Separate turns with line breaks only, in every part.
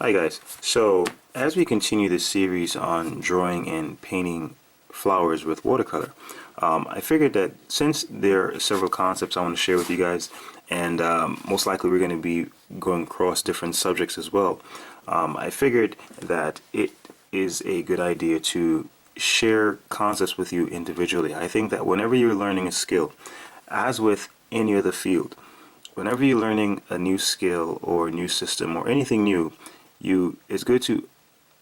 Hi guys. So as we continue this series on drawing and painting flowers with watercolor, I figured that since there are several concepts I want to share with you guys, and most likely we're going to be going across different subjects as well, I figured that it is a good idea to share concepts with you individually. I think that whenever you're learning a skill, as with any other field, whenever you're learning a new skill or a new system or anything new, it's good to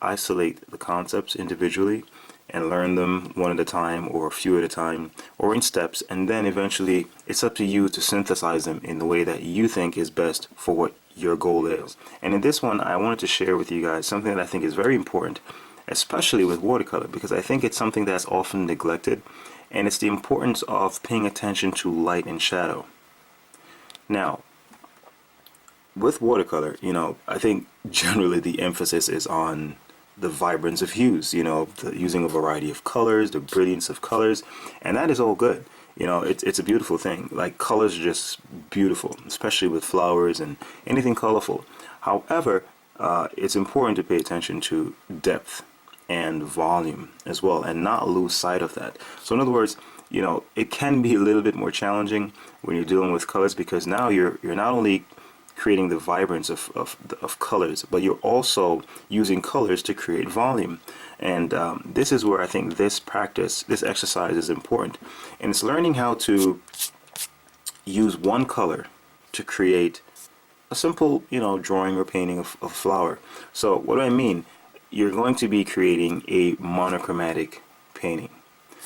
isolate the concepts individually and learn them one at a time or a few at a time or in steps, and then eventually it's up to you to synthesize them in the way that you think is best for what your goal is. And in this one, I wanted to share with you guys something that I think is very important, especially with watercolor, because I think it's something that's often neglected, and it's the importance of paying attention to light and shadow. Now, with watercolor, I think generally the emphasis is on the vibrance of hues, the using a variety of colors, the brilliance of colors, and that is all good. It's a beautiful thing. Like, colors are just beautiful, especially with flowers and anything colorful. However, it's important to pay attention to depth and volume as well, and not lose sight of that. So in other words, it can be a little bit more challenging when you're dealing with colors, because now you're not only creating the vibrance of colors, but you're also using colors to create volume. And this is where I think this exercise is important, and it's learning how to use one color to create a simple, drawing or painting of a flower. So what do I mean? You're going to be creating a monochromatic painting.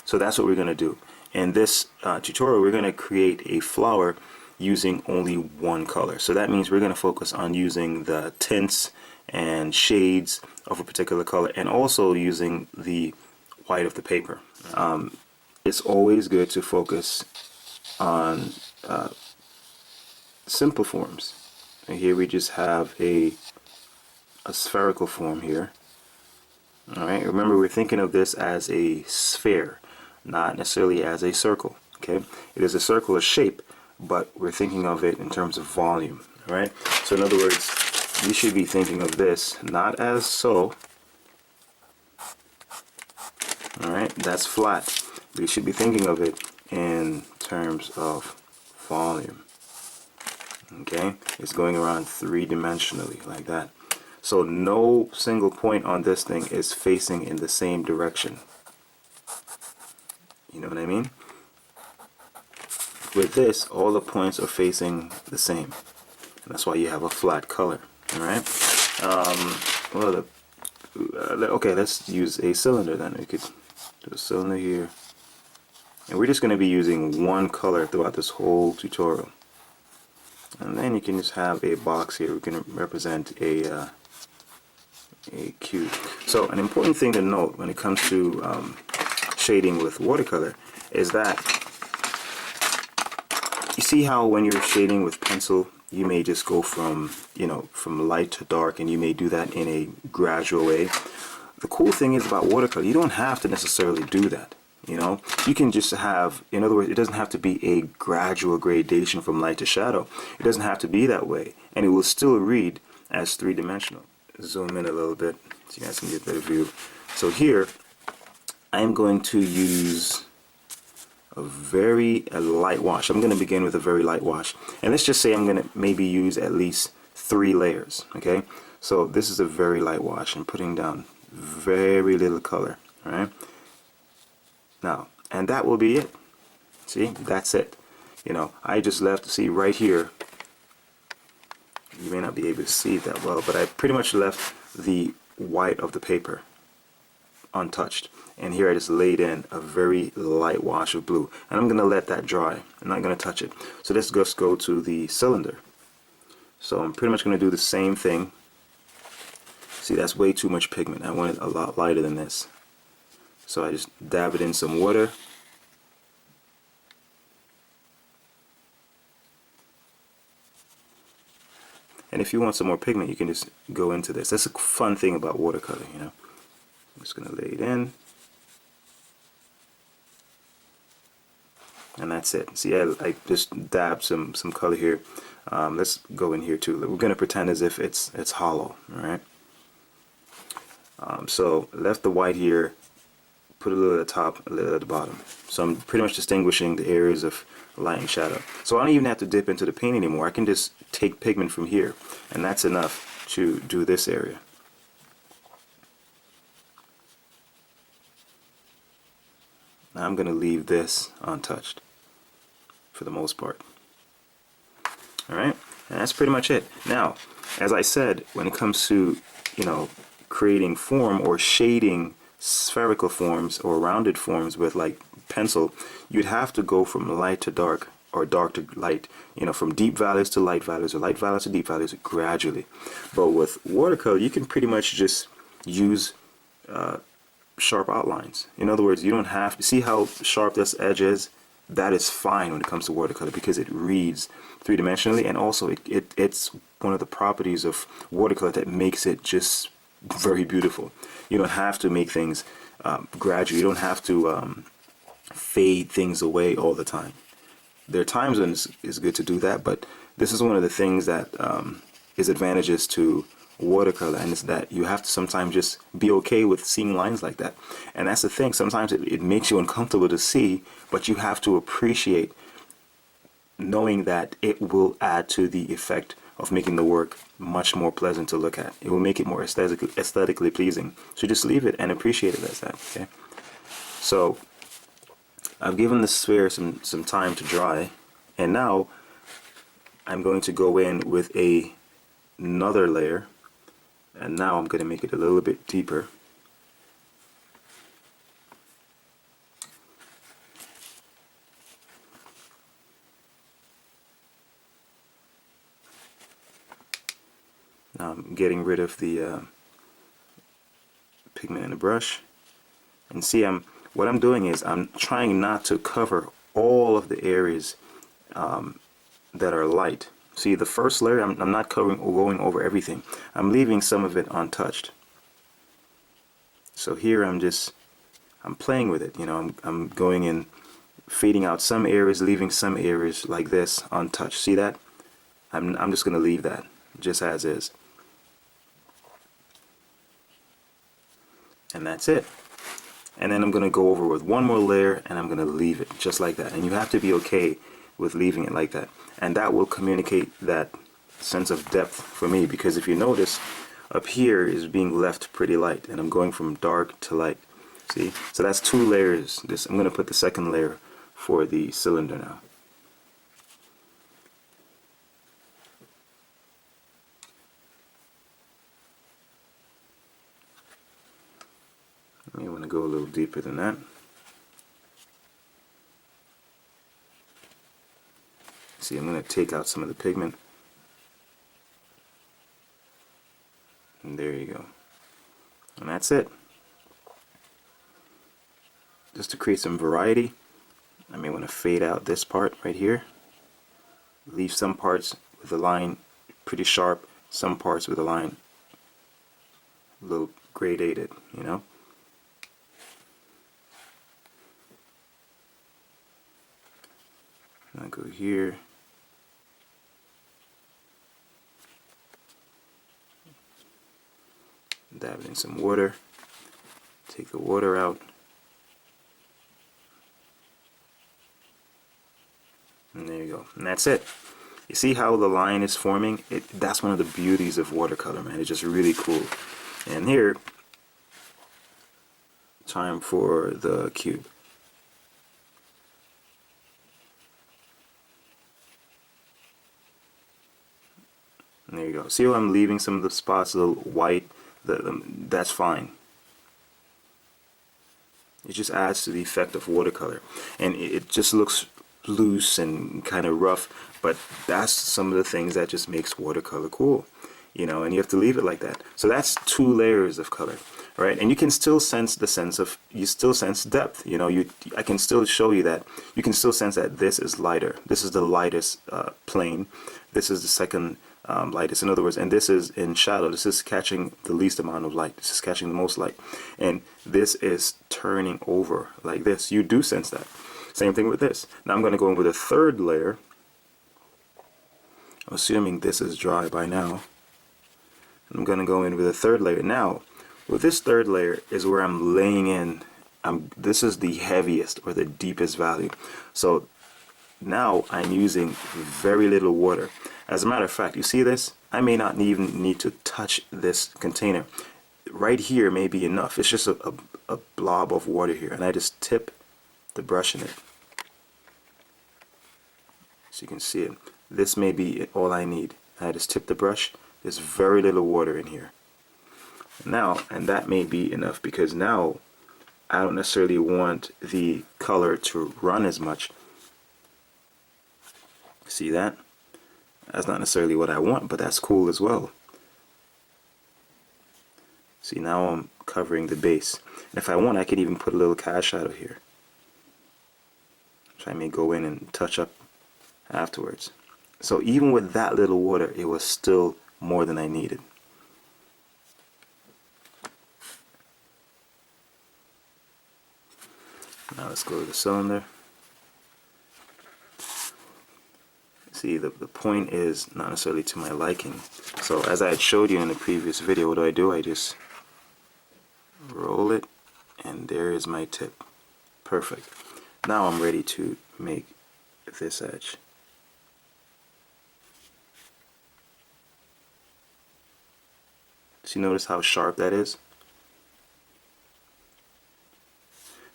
So that's what we're going to do. In this tutorial, we're going to create a flower using only one color. So that means we're going to focus on using the tints and shades of a particular color, and also using the white of the paper. It's always good to focus on simple forms. And here we just have a spherical form here. Alright, remember, we're thinking of this as a sphere, not necessarily as a circle. Okay, it is a circular shape, but we're thinking of it in terms of volume. Alright, so in other words, you should be thinking of this not as so. Alright, that's flat. We should be thinking of it in terms of volume. Okay, it's going around three-dimensionally like that. So no single point on this thing is facing in the same direction. You know what I mean? With this, all the points are facing the same, and that's why you have a flat color. Alright? Okay, let's use a cylinder then. We could do a cylinder here, and we're just going to be using one color throughout this whole tutorial. And then you can just have a box here. We can represent a cube. So an important thing to note when it comes to shading with watercolor is that you see how when you're shading with pencil, you may just go from light to dark, and you may do that in a gradual way. The cool thing is about watercolor, you don't have to necessarily do that. You can just have, in other words, it doesn't have to be a gradual gradation from light to shadow. It doesn't have to be that way, and it will still read as three-dimensional. Zoom in a little bit so you guys can get a better view. So here, I'm going to use a very light wash. I'm going to begin with a very light wash, and let's just say I'm going to maybe use at least 3 layers. Okay, so this is a very light wash. I'm putting down very little color. All right. Now, and that will be it. See, that's it. I just left, see right here, you may not be able to see it that well, but I pretty much left the white of the paper untouched, and here I just laid in a very light wash of blue, and I'm going to let that dry. I'm not going to touch it. So let's just go to the cylinder. So I'm pretty much going to do the same thing. See, that's way too much pigment. I want it a lot lighter than this. So I just dab it in some water. And if you want some more pigment, you can just go into this. That's a fun thing about watercolor, I'm just going to lay it in. And that's it. See, I just dabbed some color here. Let's go in here too. We're going to pretend as if it's hollow, alright? So left the white here, put a little at the top, a little at the bottom. So I'm pretty much distinguishing the areas of light and shadow. So I don't even have to dip into the paint anymore. I can just take pigment from here, and that's enough to do this area. Now I'm going to leave this untouched for the most part. Alright, and that's pretty much it. Now, as I said, when it comes to, creating form or shading spherical forms or rounded forms with like pencil, you'd have to go from light to dark or dark to light, from deep values to light values or light values to deep values gradually. But with watercolor, you can pretty much just use sharp outlines. In other words, you don't have to see how sharp this edge is. That is fine when it comes to watercolor because it reads three-dimensionally, and also it's one of the properties of watercolor that makes it just very beautiful. You don't have to make things gradual. You don't have to fade things away all the time. There are times when it's good to do that, but this is one of the things that is advantages to watercolor, and it's that you have to sometimes just be okay with seeing lines like that. And that's the thing, sometimes it makes you uncomfortable to see, but you have to appreciate knowing that it will add to the effect of making the work much more pleasant to look at. It will make it more aesthetically pleasing. So just leave it and appreciate it as that. Okay. So I've given the sphere some time to dry, and now I'm going to go in with another layer, and now I'm going to make it a little bit deeper. Now I'm getting rid of the pigment in the brush, and see, what I'm doing is I'm trying not to cover all of the areas that are light. See, the first layer, I'm not covering or going over everything. I'm leaving some of it untouched. So here I'm playing with it. I'm going in, fading out some areas, leaving some areas like this untouched. See that? I'm just going to leave that just as is. And that's it. And then I'm going to go over with one more layer, and I'm going to leave it just like that. And you have to be okay with leaving it like that. And that will communicate that sense of depth for me, because if you notice, up here is being left pretty light, and I'm going from dark to light. See? So that's two layers. I'm going to put the second layer for the cylinder now. You want to go a little deeper than that. See, I'm going to take out some of the pigment. And there you go. And that's it. Just to create some variety, I may want to fade out this part right here. Leave some parts with the line pretty sharp, some parts with the line a little gradated, I'll go here. Dab it in some water. Take the water out. And there you go. And that's it. You see how the line is forming? That's one of the beauties of watercolor, man. It's just really cool. And here, time for the cube. And there you go. See how I'm leaving some of the spots a little white? That's fine. It just adds to the effect of watercolor. And it just looks loose and kind of rough, but that's some of the things that just makes watercolor cool. And you have to leave it like that. So that's two layers of color, right? And you can still sense you still sense depth. I can still show you that. You can still sense that this is lighter. This is the lightest plane. This is the second lightest, in other words, and this is in shadow. This is catching the least amount of light. This is catching the most light, and this is turning over like this. You do sense that. Same thing with this. Now I'm going to go in with a third layer, assuming this is dry by now. I'm going to go in with a third layer. Now with this third layer is where I'm laying in, this is the heaviest or the deepest value. So now I'm using very little water. As a matter of fact, you see this? I may not even need to touch this container. Right here may be enough. It's just a blob of water here, and I just tip the brush in it. So you can see it. This may be all I need. I just tip the brush. There's very little water in here. Now, and that may be enough, because now I don't necessarily want the color to run as much. See that? That's not necessarily what I want, but that's cool as well. See, now I'm covering the base. And if I want, I could even put a little cast shadow here, which I may go in and touch up afterwards. So even with that little water, it was still more than I needed. Now let's go to the cylinder. See, the point is not necessarily to my liking. So as I had showed you in the previous video, what do? I just roll it, and there is my tip. Perfect. Now I'm ready to make this edge. So you notice how sharp that is?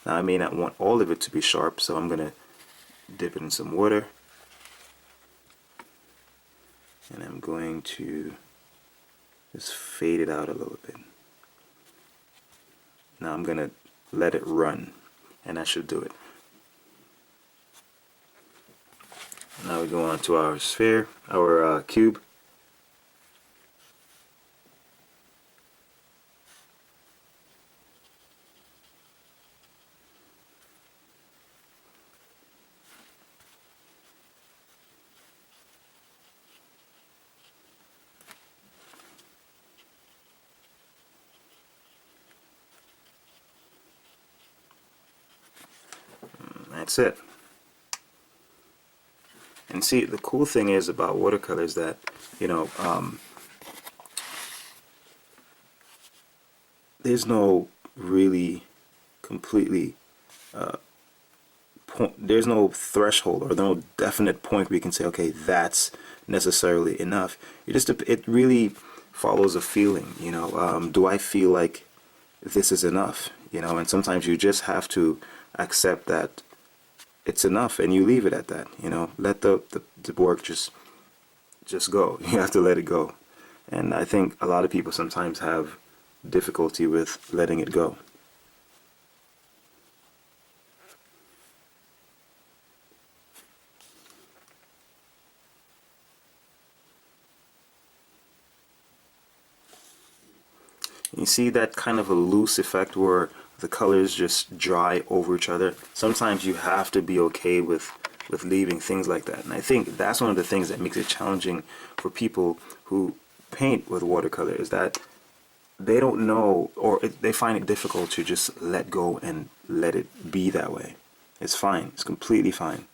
Now I may not want all of it to be sharp, so I'm going to dip it in some water. And I'm going to just fade it out a little bit. Now I'm going to let it run, and that should do it. Now we go on to our sphere, our cube. That's it. And see, the cool thing is about watercolor is that, you know, there's no really completely there's no threshold or no definite point where you can say, okay, that's necessarily enough. It really follows a feeling, you know. Do I feel like this is enough? You know, and sometimes you just have to accept that it's enough, and you leave it at that. You know, let the work just go. You have to let it go. And I think a lot of people sometimes have difficulty with letting it go. You see that kind of a loose effect where the colors just dry over each other. Sometimes you have to be okay with leaving things like that. And I think that's one of the things that makes it challenging for people who paint with watercolor, is that they don't know, or they find it difficult to just let go and let it be that way. It's fine. It's completely fine.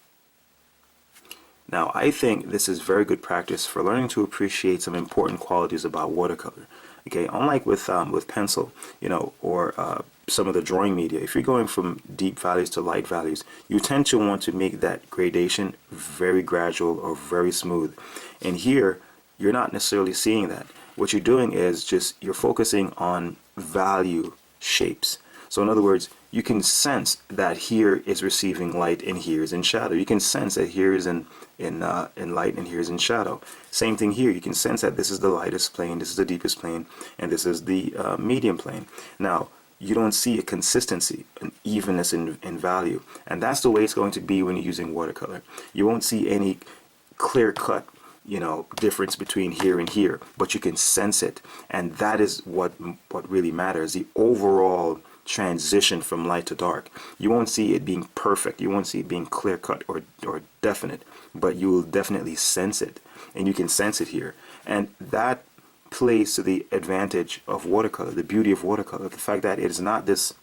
Now, I think this is very good practice for learning to appreciate some important qualities about watercolor. Okay, unlike with pencil, you know, or some of the drawing media, if you're going from deep values to light values, you tend to want to make that gradation very gradual or very smooth. And here, you're not necessarily seeing that. What you're doing is just you're focusing on value shapes. So in other words, you can sense that here is receiving light and here is in shadow. You can sense that here is in light and here is in shadow. Same thing here. You can sense that this is the lightest plane, this is the deepest plane, and this is the medium plane. Now, you don't see a consistency, an evenness in value. And that's the way it's going to be when you're using watercolor. You won't see any clear-cut, you know, difference between here and here, but you can sense it. And that is what really matters, the overall transition from light to dark. You won't see it being perfect, you won't see it being clear cut or definite, but you will definitely sense it, and you can sense it here. And that plays to the advantage of watercolor, the beauty of watercolor, the fact that it is not this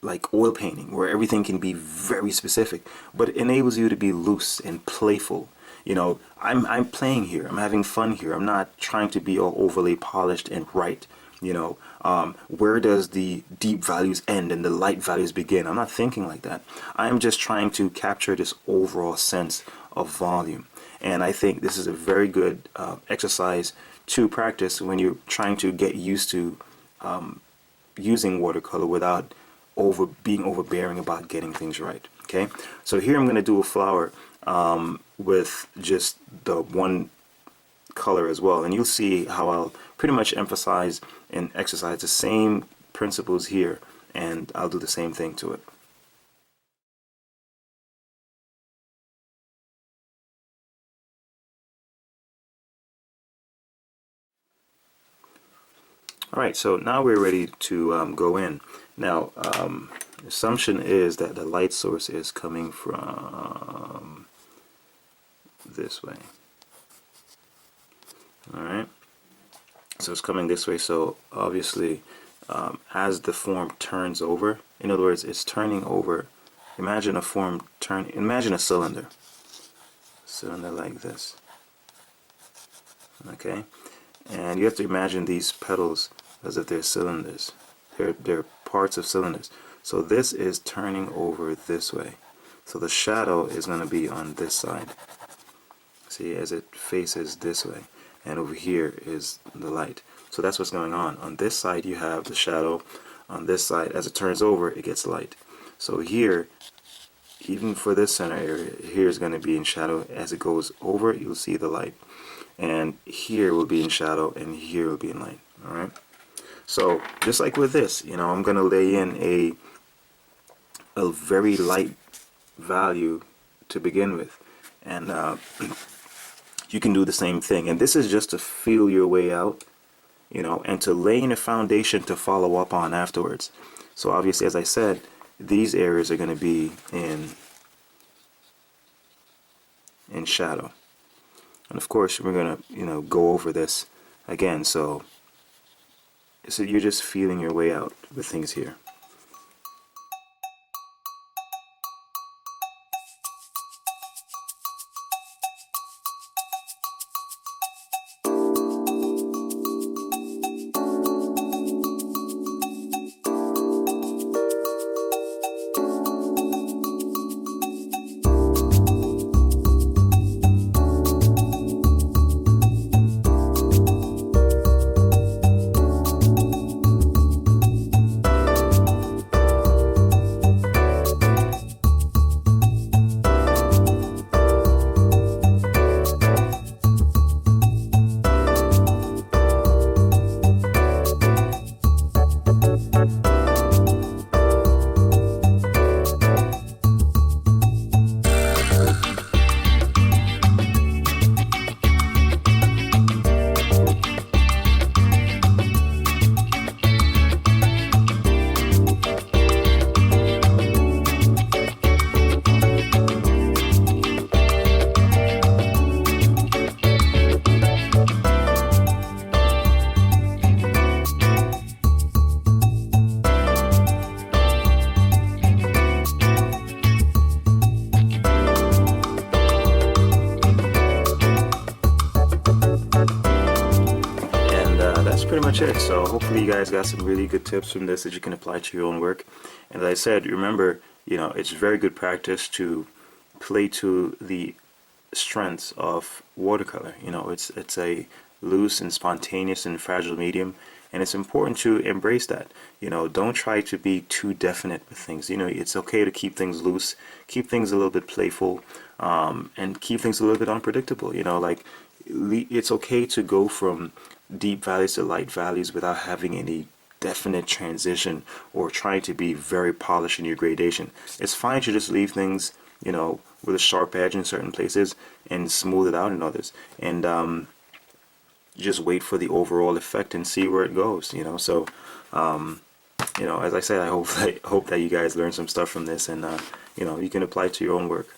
like oil painting where everything can be very specific, but it enables you to be loose and playful. You know, I'm playing here, I'm having fun here, I'm not trying to be all overly polished and right. You know, where does the deep values end and the light values begin? I'm not thinking like that. I am just trying to capture this overall sense of volume. And I think this is a very good exercise to practice when you're trying to get used to using watercolor without being overbearing about getting things right. Okay, so here I'm going to do a flower with just the one color as well, and you'll see how I'll pretty much emphasize and exercise the same principles here, and I'll do the same thing to it. Alright, so now we're ready to go in. Now, the assumption is that the light source is coming from this way. Alright, so it's coming this way, so obviously as the form turns over, in other words, it's turning over. Imagine a imagine a cylinder like this. Okay, and you have to imagine these petals as if they're cylinders. They're parts of cylinders. So this is turning over this way. So the shadow is going to be on this side. See, as it faces this way. And over here is the light. So that's what's going on. On this side you have the shadow. On this side, as it turns over, it gets light. So here, even for this center area, here is going to be in shadow. As it goes over, you'll see the light. And here will be in shadow, and here will be in light. Alright? So, just like with this, you know, I'm going to lay in a very light value to begin with. And you can do the same thing. And this is just to feel your way out, you know, and to lay in a foundation to follow up on afterwards. So obviously, as I said, these areas are going to be in shadow. And of course, we're going to, you know, go over this again. So you're just feeling your way out with things here. Pretty much it. So hopefully you guys got some really good tips from this that you can apply to your own work. And as I said, remember, you know, it's very good practice to play to the strengths of watercolor. You know, it's a loose and spontaneous and fragile medium, and it's important to embrace that. You know, don't try to be too definite with things. You know, it's okay to keep things loose, keep things a little bit playful, and keep things a little bit unpredictable. You know, like it's okay to go from deep values to light values without having any definite transition or trying to be very polished in your gradation. It's fine to just leave things, you know, with a sharp edge in certain places and smooth it out in others, and just wait for the overall effect and see where it goes. You know, so you know, as I said, I hope that you guys learned some stuff from this, and you know, you can apply it to your own work.